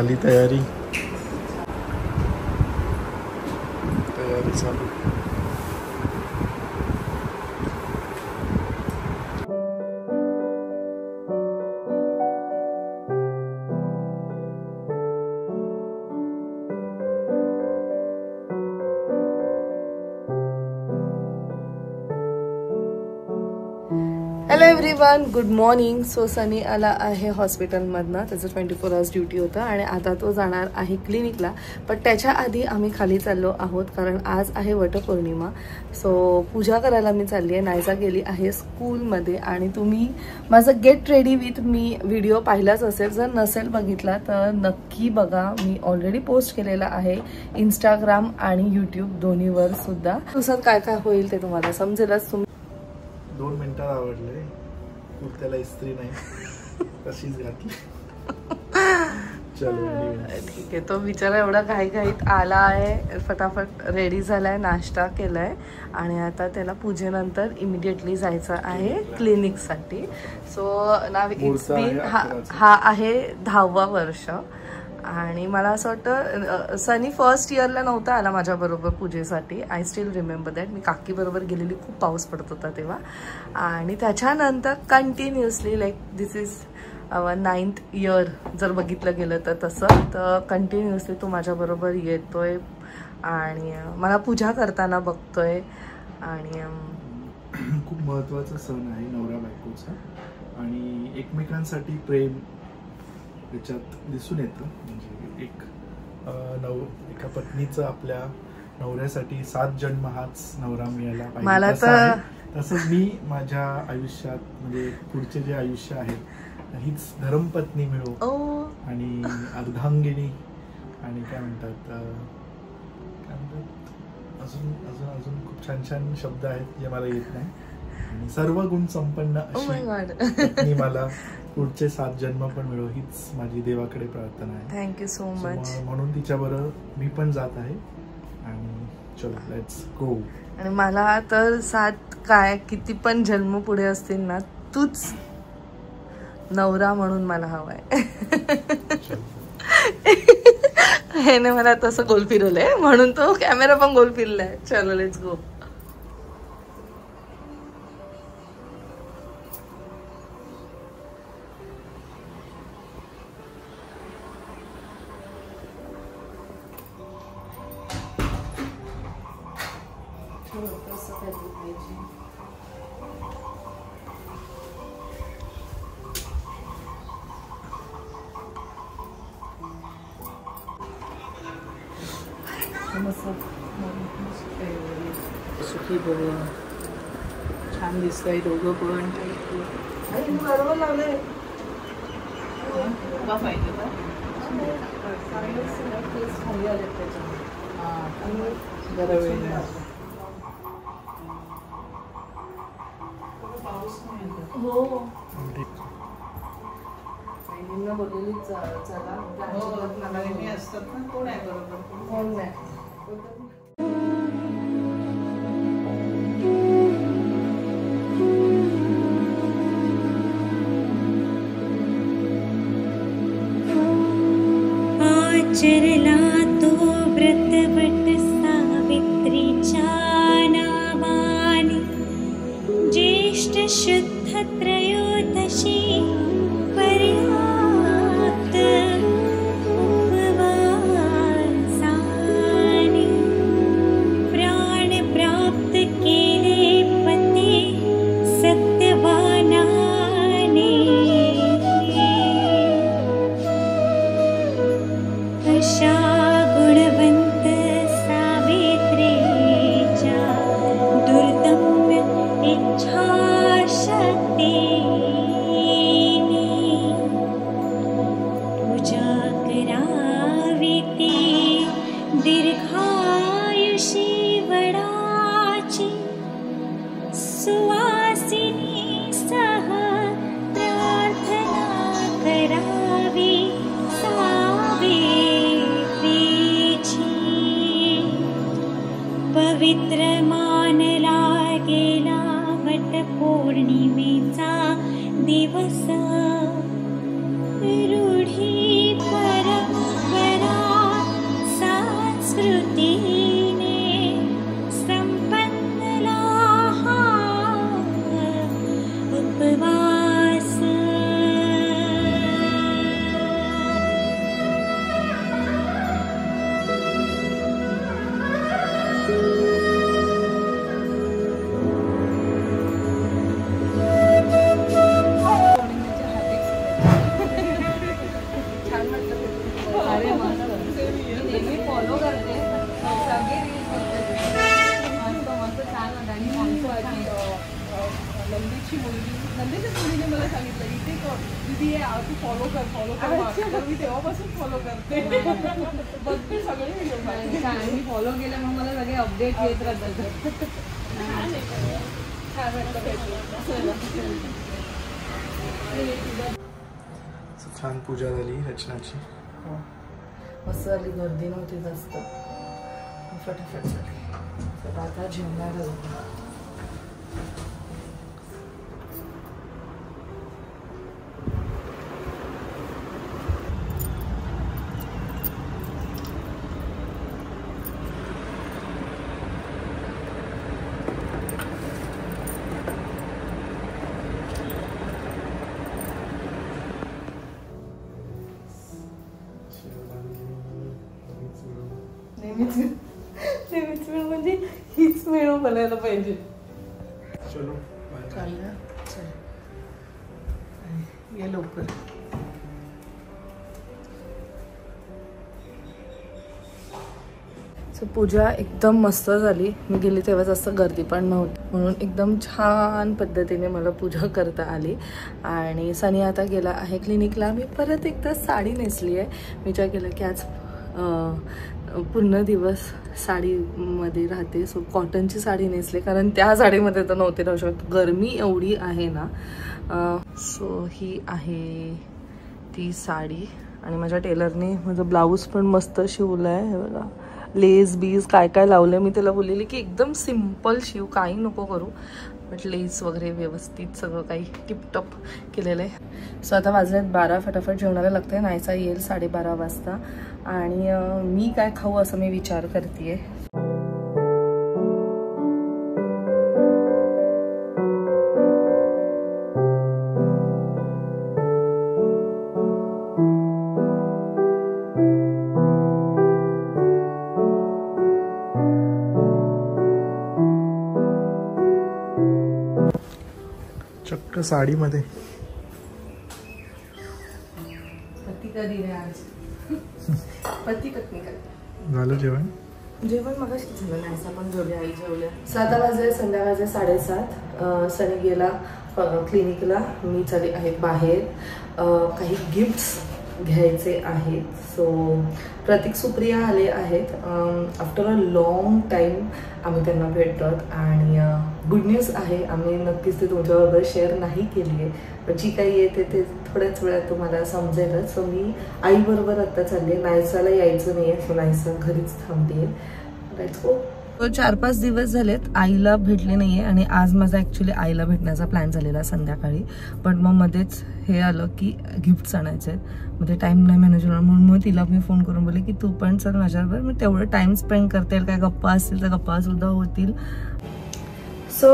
झाली तयारी चालू. Hello everyone, good morning. So Sunny आला आहे हॉस्पिटलमधनं. त्याचं 24 आवर्स ड्युटी होतं आणि आता तो जाणार आहे क्लिनिकला. पण त्याच्या आधी आम्ही खाली चाललो आहोत कारण आज आहे वटपौर्णिमा. सो पूजा करायला मी चालली आहे. नायजा गेली आहे स्कूलमध्ये आणि तुम्ही माझं get ready with me video पाहिलाच असेल. जर नसेल बघितला तर नक्की बघा. मी ऑलरेडी पोस्ट केलेला आहे इंस्टाग्राम आणि यूट्यूब दोन्हीवर सुद्धा. दिवसात काय काय होईल ते तुम्हाला समजेलच. तुम्ही 2 मिनिटात आवडले. कुर्त्याला इस्त्री नाही, तशीच घातली. चलो ठीक आहे. तो बिचारा एवढा घाईघाईत आला आहे, फटाफट रेडी झालाय, नाश्ता केलाय आणि आता त्याला पूजेनंतर इमिडिएटली जायचं आहे क्लिनिकसाठी. सो नाव इट्स बीन हा आहे 10वा वर्ष आणि मला असं वाटतं सनी फर्स्ट इयरला नव्हता आला माझ्याबरोबर पूजेसाठी. I still remember that. मी काकीबरोबर गेलेली, खूप पाऊस पडत होता तेव्हा. आणि त्याच्यानंतर continuously like this is 9th year जर बघितलं गेलं तर तसं. तर कंटिन्युअसली तो माझ्याबरोबर येतोय आणि मला पूजा करताना बघतोय. आणि खूप महत्त्वाचा सण आहे नवरा बायकोचा आणि एकमेकांसाठी प्रेम त्याच्यात दिसून येतं. म्हणजे एका पत्नीचं आपल्या नवऱ्यासाठी 7 जन्म हाच नवरा मिळाला पाहिजे. मला तर तसंच मी माझ्या आयुष्यात म्हणजे पुढचे जे आयुष्य आहे हीच धर्मपत्नी मिळो आणि अर्धांगिनी आणि काय म्हणतात अजून अजून अजून खूप छान छान शब्द आहेत जे मला येत नाही. आणि सर्व गुण संपन्न अशी पत्नी मला पुढचे 7 जन्म पण मिळो हीच माझी देवाकडे प्रार्थना आहे. Thank you so much. म्हणून तिच्याबरोबर मी पण जात आहे आणि चलो लेट्स गो. आणि मला तर 7 काय किती पण जन्म पुढे असतील ना, तूच नवरा म्हणून मला हवाय. ह्याने मला तसं गोल फिरवलंय म्हणून तो कॅमेरा पण गोल फिरलाय. चलो लेट्स गो. सुखी बघ, छान दिसतंय दोघं पण. बरोबर लावलंय पाहिजे जरा वेळ हो बोललेली चला असतात ना. कोण आहे बरोबर कोण नाही. आचरला तो व्रतवट सावित्रीच्या नावाने ज्येष्ठ शुद्ध त्रयोदशी पर्याप्त उपवासाने प्राण प्राप्त केले पती सत्यवानाने. अशा गुणवंत सावित्रीच्या दुर्दम्य इच्छाशक्तीने पूजा करावी ती दीर्घायुषी वडाची सुवासिनी सह प्रार्थना करावी पवित्र मानला गेला वटपौर्णिमेचा दिवस. रूढी परंपरा फॉलो करते सगळे रील्स मस्त मस्त छान होतं. आणि नंदीची मुलीच्या मुलीने मला सांगितलं इथे दीदी तू फॉलो कर. मी तेव्हापासून फॉलो करते. बघते सगळे व्हिडिओ मी फॉलो केलं मग मला सगळे अपडेट येत राहतात. छान पूजा झाली रचनाची. मस्त झाली. गर्दी नव्हती जास्त. फटाफट झाली. तर आता जेवणार नेहमीच वेळ म्हणजे हीच वेळ बनायला पाहिजे. चलो चालूया. चल ये लवकर. सो पूजा एकदम मस्त झाली. मी गेली तेव्हा जास्त गर्दी पण नव्हती म्हणून एकदम छान पद्धतीने मला पूजा करता आली. आणि सनी आता गेला आहे क्लिनिकला. मी परत एकदा साडी नेसली आहे. मी विचार केला की आज पूर्ण दिवस साडीमध्ये राहते. सो कॉटनची साडी नेसली कारण त्या साडीमध्ये तर नव्हते राहू शकत. गरमी एवढी आहे ना. सो ही आहे ती साडी. आणि माझ्या टेलरने माझं ब्लाऊज पण मस्त शिवलं आहे. हे बघा लेस बीज काय काय लावलं. मी त्याला बोललेली की एकदम सिम्पल शिव, काही नको करू. बट लेस वगैरे व्यवस्थित सगळं काही टिपटॉप केलेलं आहे. सो आता वाजलेत 12. फटाफट जेवणाला लागते. नाहीसा येईल 12:30 वाजता. आणि मी काय खाऊ असं मी विचार करते. चक्क साडीमध्ये. पती कधी रे आज? पती पत्नी कधी झालं जेवण? जेवण मगाशीच झालं. नाहीसा पण जेवले, आई जेवल्या. 7 वाजले, संध्याकाळचे 7:30. सनी गेला क्लिनिकला. मी चालली आहे बाहेर. काही गिफ्ट्स घ्यायचे आहेत. सो प्रतीक सुप्रिया आले आहेत. आफ्टर अ लॉंग टाईम आम्ही त्यांना भेटतात. आणि गुड न्यूज आहे. आम्ही नक्कीच ते तुमच्याबरोबर शेअर नाही केली आहे. पण जी काही येते ते थोड्याच वेळात तुम्हाला समजेलच. सो मी आईबरोबर आत्ता चालली. नायसाला यायचं नाही आहे. सो नायसा घरीच थांबते. Let's go. 4-5 दिवस झालेत आईला भेटले नाहीये. आणि आज माझा ॲक्च्युली आईला भेटण्याचा प्लॅन झालेला संध्याकाळी. पण मग मध्येच हे आलं की गिफ्ट्स आणायचे आहेत. म्हणजे टाईम नाही मॅनेज होणार म्हणून मग तिला मी फोन करून बोलले की तू पण चल माझ्याबरोबर. मग तेवढं टाईम स्पेंड करता येईल. काय गप्पा असतील तर गप्पा सुद्धा होतील. सो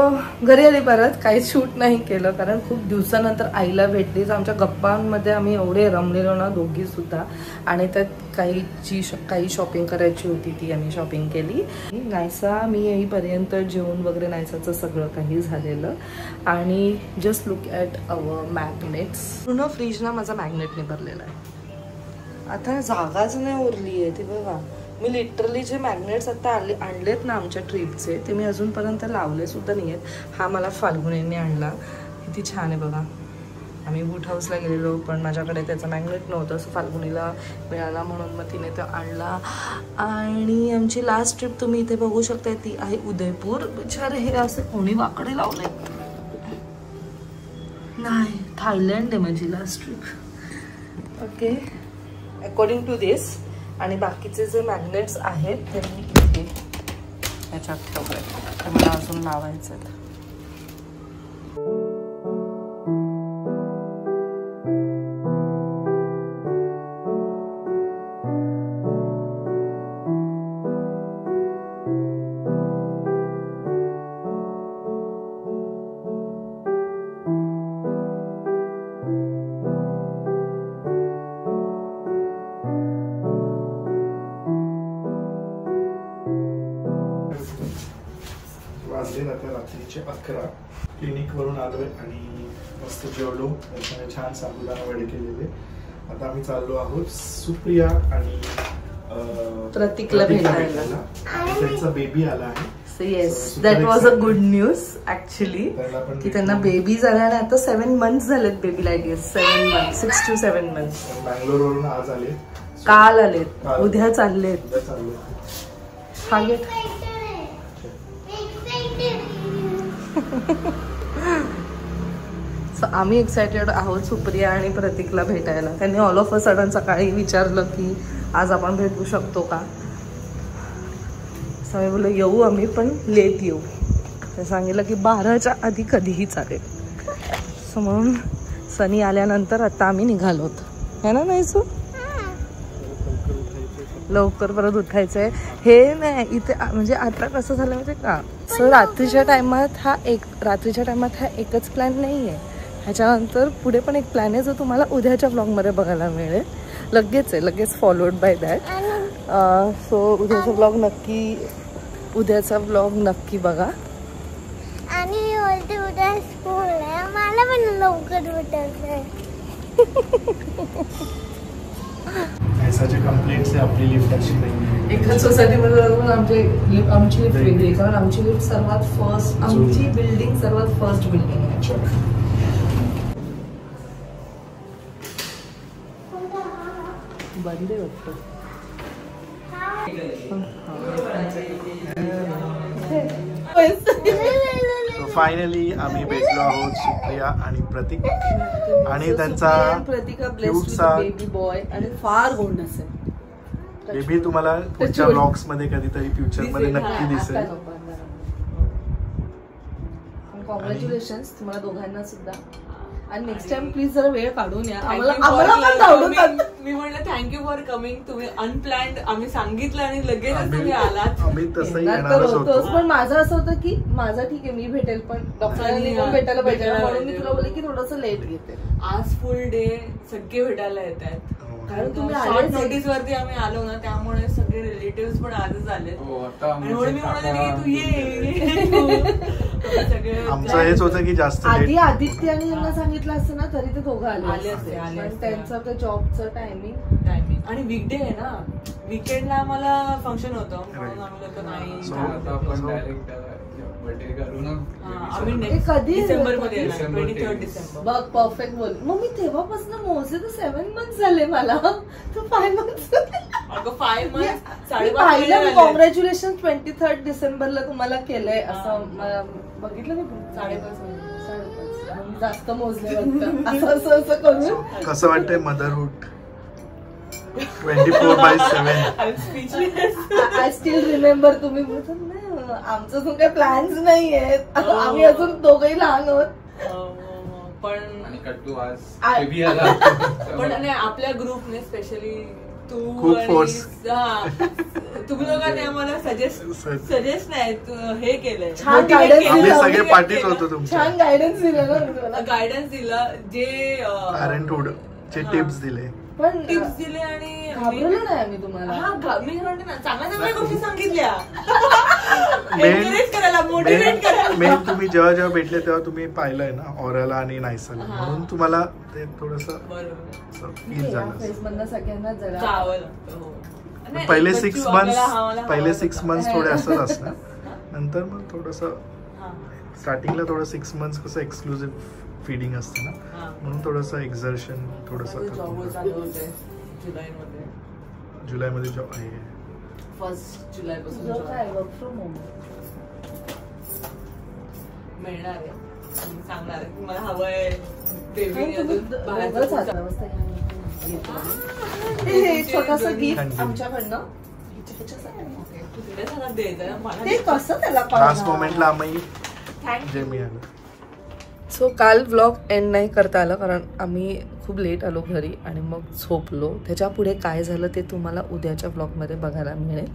घरी आली परत. काहीच शूट नाही केलं कारण खूप दिवसानंतर आईला भेटलीच. आमच्या गप्पांमध्ये आम्ही एवढे रमलेलो ना दोघी सुद्धा. आणि त्यात काही शॉपिंग करायची होती ती आम्ही शॉपिंग केली. नायसा मी येईपर्यंत जेवण वगैरे नायसाचं सगळं काही झालेलं. आणि just look at our magnets. पूर्ण फ्रीज ना माझा मॅग्नेटने भरलेला आहे. आता जागाच नाही उरली आहे ती बघा. मी लिटरली जे मॅग्नेट्स आता आणलेत ना आमच्या ट्रीपचे ते मी अजूनपर्यंत लावले सुद्धा नाही आहेत. हा मला फाल्गुनीने आणला. किती छान आहे बघा. आम्ही बूट हाऊसला गेलेलो पण माझ्याकडे त्याचं मॅग्नेट नव्हतं. सो फाल्गुनीला मिळाला म्हणून मग तिने तो आणला. आणि आमची लास्ट ट्रिप तुम्ही इथे बघू शकता ती आहे उदयपूर. बिचारे हे असे कोणी वाकडे लावले नाही. थायलंड आहे माझी last trip. Okay according to this. आणि बाकीचे जे मॅग्नेट्स आहेत ते मी इथे याच्यात ठेवले. ते मला अजून लावायचे आहेत. आता रात्रीचे 11. क्लिनिक वरून आलोय आणि मस्त जेवलो. त्याच्याने छान साबुदाणा वडे केलेले. आता आम्ही चाललो आहोत सुप्रिया आणि प्रतीकला भेटायला. आणि त्यांचा बेबी आला आहे. Yes, that was a good news actually, की त्यांना बेबी झाला आणि आता 7 months झालेत बेबीला. I guess 7 months, 6 to 7 months. बँगलोरवरून आज आले, काल आलेत, उद्या चाललेत. हा गेट. आम्ही एक्सायटेड आहोत सुप्रिया आणि प्रतीकला भेटायला. त्यांनी ऑल ऑफ अ सडन सकाळी विचारलं की आज आपण भेटू शकतो का. मी बोललो येऊ आम्ही, पण लेट येऊ. ते सांगितलं की 12च्या आधी कधीही चालेल. सो म्हणून सनी आल्यानंतर आता आम्ही निघालोत, है ना. नाही सो लवकर परत उठायचंय. हे नाही इथे म्हणजे आता कसं झालं माहिती का. सो रात्रीच्या टायमात हा एकच प्लॅन नाही आहे. ह्याच्यानंतर पुढे पण एक प्लॅन आहे जो तुम्हाला उद्याच्या ब्लॉगमध्ये बघायला मिळेल. लगेच फॉलोड बाय दॅट. सो उद्याचा ब्लॉग नक्की बघा. आणि उद्या स्कूल आहे, मला पण लवकर उठायचंय. ऐसाचे कंप्लेंट्स आहे आपली लिफ्ट अशी नाही. एकाच सोसायटीमध्ये आमची लिफ्ट वेगळी, कारण आमची लिफ्ट सर्वात फर्स्ट, आमची बिल्डिंग सर्वात फर्स्ट बिल्डिंग आहे. बंद आहे वाटतं. फायनली आम्ही भेटलो आहोत सुप्रिया आणि प्रतीक आणि त्यांचा क्यूटचा बेबी बॉय. आणि फार गोंड असेल बेबी. तुम्हाला पुढच्या ब्लॉग्स मध्ये कधीतरी फ्युचर मध्ये नक्की दिसेल. कॉंग्रॅच्युलेशन तुम्हाला दोघांना सुद्धा. आणि नेक्स्ट टाइम प्लीज जरा वेळ काढून या. मी म्हणलं थँक्यू फॉर कमिंग. तुम्ही अनप्लॅन्ड, आम्ही सांगितलं आणि लगेच तुम्ही आलात. आम्ही तसंही येणारच होतो. पण माझं असं होतं की माझं ठीक आहे मी भेटेल, पण डॉक्टरांनी पण भेटायला पाहिजे, म्हणून मी तुला बोलले की थोडंसं लेट येते. आज फुल डे सगळे भेटायला येत आहेत, कारण तुम्ही शॉर्ट नोटीस वरती आम्ही आलो ना, त्यामुळे सगळे रिलेटिव्ह पण आजच आले. म्हणून मी म्हणाले की तू ये. आमचं हेच होतं की जास्त आधी आदित्याने यांना सांगितलं असतं ना तरी ते दोघं आले असते. त्यांचं ते जॉबचं टायमिंग आणि वीकडे आहे ना, वीकेंडला आम्हाला फंक्शन होतं म्हणून आम्ही लोक नाही. कधी डिसेंबर मध्ये 23 डिसेंबर. बघ परफेक्ट बोल. मग मी तेव्हापासून मोजले तर 7 months झाले मला. तू 5 months. अगं 5 months. पाहिलं कॉंग्रॅच्युलेशन 23 डिसेंबरला तुम्हाला केलंय असं बघितलं मी. 5.5 जास्त मोजले असं करून. कसं वाटतंय मदरहूड 24/7. I still remember. तुम्ही आमचं अजून काही प्लॅन्स नाही आहेत, आम्ही अजून दोघंही लहान आहोत. पण आपल्या ग्रुपने स्पेशली खूप फोर्स तुम्ही लोकांनी आम्हाला सजेस्ट नाही हे केलंय. छान गायडन्स सगळे पाठीच होतो तुमच्या. छान गायडन्स दिलं ना. गायडन्स दिलं जे पॅरेंटहूड चे टिप्स दिले, पण टिप्स दिले आणि घाबरलो नाही आम्ही तुम्हाला. मी म्हणते ना चांगल्या गोष्टी सांगितल्या. मोटिवेट करायला. मेन तुम्ही जेव्हा भेटले तेव्हा तुम्ही पाहिलंय ना ऑराला आणि नायसाला, म्हणून तुम्हाला ते थोडस फील झालं. सगळ्यांना जरा पहिले 6 months थोडे असंच असणार. नंतर मग थोडस स्टार्टिंगला थोडं 6 months कसं एक्सक्लुझिव्ह फीडिंग असते ना, म्हणून थोडस एक्झर्शन थोडस जुलैमध्ये जॉब आहे. 1 जुलैपासून वर्क फ्रॉम होम मिळणार आहे. सांगणार आहे की मला हवंय बेबी. छोटासा गिफ्ट आमच्याकडनं. ते कसं त्याला लास्ट मोमेंटला आम्ही जे मिळालं. सो काल व्लॉग एंड नाही करता आलं कारण आम्ही खूप लेट आलो घरी आणि मग झोपलो. त्याच्या पुढे काय झालं ते तुम्हाला उद्याच्या व्लॉगमध्ये बघायला मिळेल.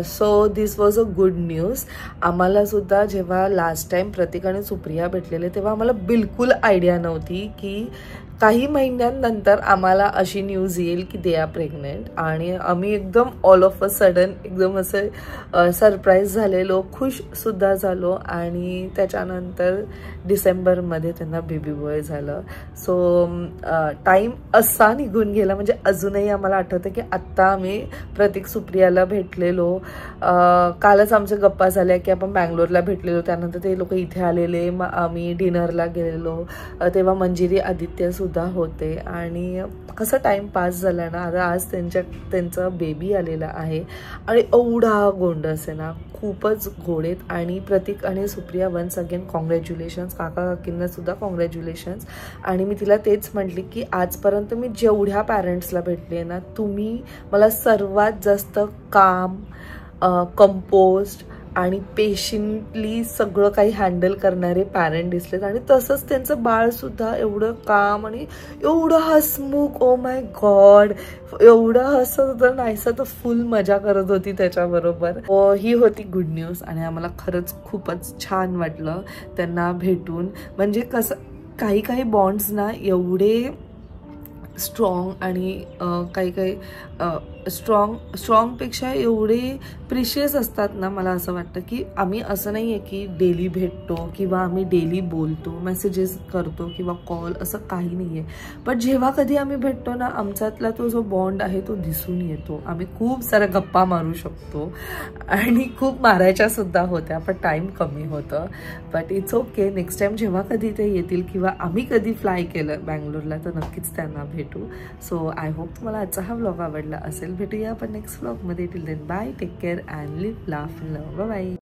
So this was a good news. आम्हाला सुद्धा जेव्हा लास्ट टाइम प्रतीक आणि सुप्रिया भेटलेले तेव्हा आम्हाला बिलकुल आयडिया नव्हती की काही महिन्यांनंतर आम्हाला अशी न्यूज येईल की दे आर प्रेग्नेंट, आणि आम्ही एकदम ऑल ऑफ अ सडन एकदम असं सरप्राईज झालेलो, खुश सुद्धा झालो. आणि त्याच्यानंतर डिसेंबरमध्ये त्यांना बेबी बॉय झालं. सो टाईम असा निघून गेला, म्हणजे अजूनही आम्हाला आठवतं की आत्ता आम्ही प्रतीक सुप्रियाला भेटलेलो. कालच आमच्या गप्पा झाल्या की आपण बँगलोरला भेटलेलो, त्यानंतर ते लोक इथे आलेले, आम्ही डिनरला गेलेलो, तेव्हा मंजिरी आदित्य सुद्धा होते. आणि कसं टाइम पास झाला ना. आता आज त्यांचं बेबी आलेला आहे आणि एवढा गोंडस आहे ना, खूपच गोड आहेत. आणि प्रतीक आणि सुप्रिया वन्स अगेन कॉंग्रॅच्युलेशन्स, काका काकींना सुद्धा कॉंग्रॅच्युलेशन्स. आणि मी तिला तेच म्हटली की आजपर्यंत मी जेवढ्या पॅरेंट्सला भेटले ना, तुम्ही मला सर्वात जास्त काम, कंपोस्ट आणि पेशंटली सगळं काही हँडल करणारे पॅरेंट दिसलेत. आणि तसंच त्यांचं बाळसुद्धा एवढं काम आणि एवढं हसमुख, ओ माय गॉड, एवढं हसत होतं नाहीसं, तर फुल मजा करत होती त्याच्याबरोबर. ही होती गुड न्यूज आणि आम्हाला खरंच खूपच छान वाटलं त्यांना भेटून. म्हणजे कसं काही काही बॉन्ड्स ना एवढे स्ट्रॉंग आणि काही स्ट्रॉंगपेक्षा एवढे प्रिशियस असतात ना. मला असं वाटतं की आम्ही असं नाही आहे की डेली भेटतो किंवा आम्ही डेली बोलतो, मेसेजेस करतो किंवा कॉल, असं काही नाही आहे. पण जेव्हा कधी आम्ही भेटतो ना, आमच्यातला तो जो बॉन्ड आहे तो दिसून येतो. आम्ही खूप साऱ्या गप्पा मारू शकतो आणि खूप मारायच्या सुद्धा होत्या, पण टाईम कमी होतं. But it's okay. Next time जेव्हा कधी ते येतील किंवा आम्ही कधी फ्लाय केलं बँगलोरला, तर नक्कीच त्यांना भेटू. सो आय होप तुम्हाला आजचा हा व्लॉग आवडला असेल. भेटूया आपण नेक्स्ट व्लॉगमध्ये. Till then bye, take care and live, laugh, love. Bye.